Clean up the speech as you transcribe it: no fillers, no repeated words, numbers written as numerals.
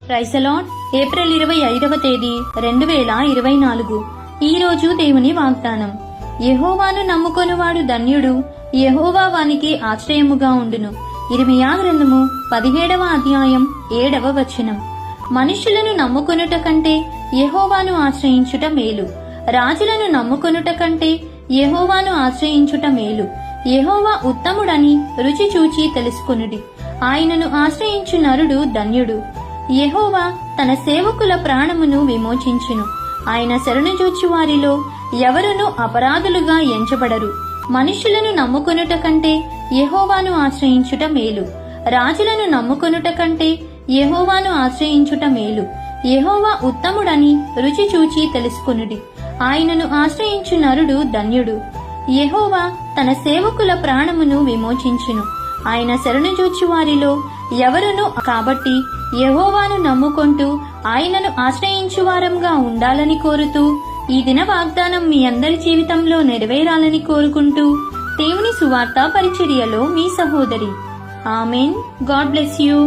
Praise the lord. April 25వ తేదీ 2024. ఈ రోజు దేవుని వాగ్దానం. యెహోవాను నమ్ముకొనువాడు ధన్యుడు, యెహోవా వానికి ఆశ్రయముగా ఉండును. ఇర్మియా గ్రంథము 17వ అధ్యాయం 7వ వచనం. మనుషులను నమ్ముకొనుట కంటే యెహోవాను ఆశ్రయించుట మేలు. రాజులను నమ్ముకొనుట కంటే యెహోవాను ఆశ్రయించుట మేలు. యెహోవా ఉత్తముడని రుచి చూచి తెలుసుకొనుడి. ఆయనను ఆశ్రయించు నరుడు ధన్యుడు. యెహోవా తన సేవకుల ప్రాణమును విమోచించును. ఆయన శరణుజొచ్చు వారిలో ఎవరునూ అపరాధులుగా ఎంచబడరు. మనుషులను నమ్ముకొనుట కంటే యెహోవాను ఆశ్రయించుట మేలు. రాజులను నమ్ముకొనుట కంటే యెహోవాను ఆశ్రయించుట మేలు. యెహోవా ఉత్తముడని రుచి చూచి తెలుసుకొనుడి. ఆయనను ఆశ్రయించు నరుడు ధన్యుడు. యెహోవా తన సేవకుల ప్రాణమును విమోచించును. ఆయన శరణుజొచ్చు వారిలో ఎవరునూ కాబట్టి యెహోవాను నమ్ముకొంటూ ఆయనను ఆశ్రయించువారంగా ఉండాలని కోరుతూ ఈ దిన వాగ్దానం మీ అందరి జీవితంలో నెరవేరాలని కోరుకుంటూ దేవుని సువార్త పరిచర్యలో మీ సహోదరి. ఆమెన్. God bless you.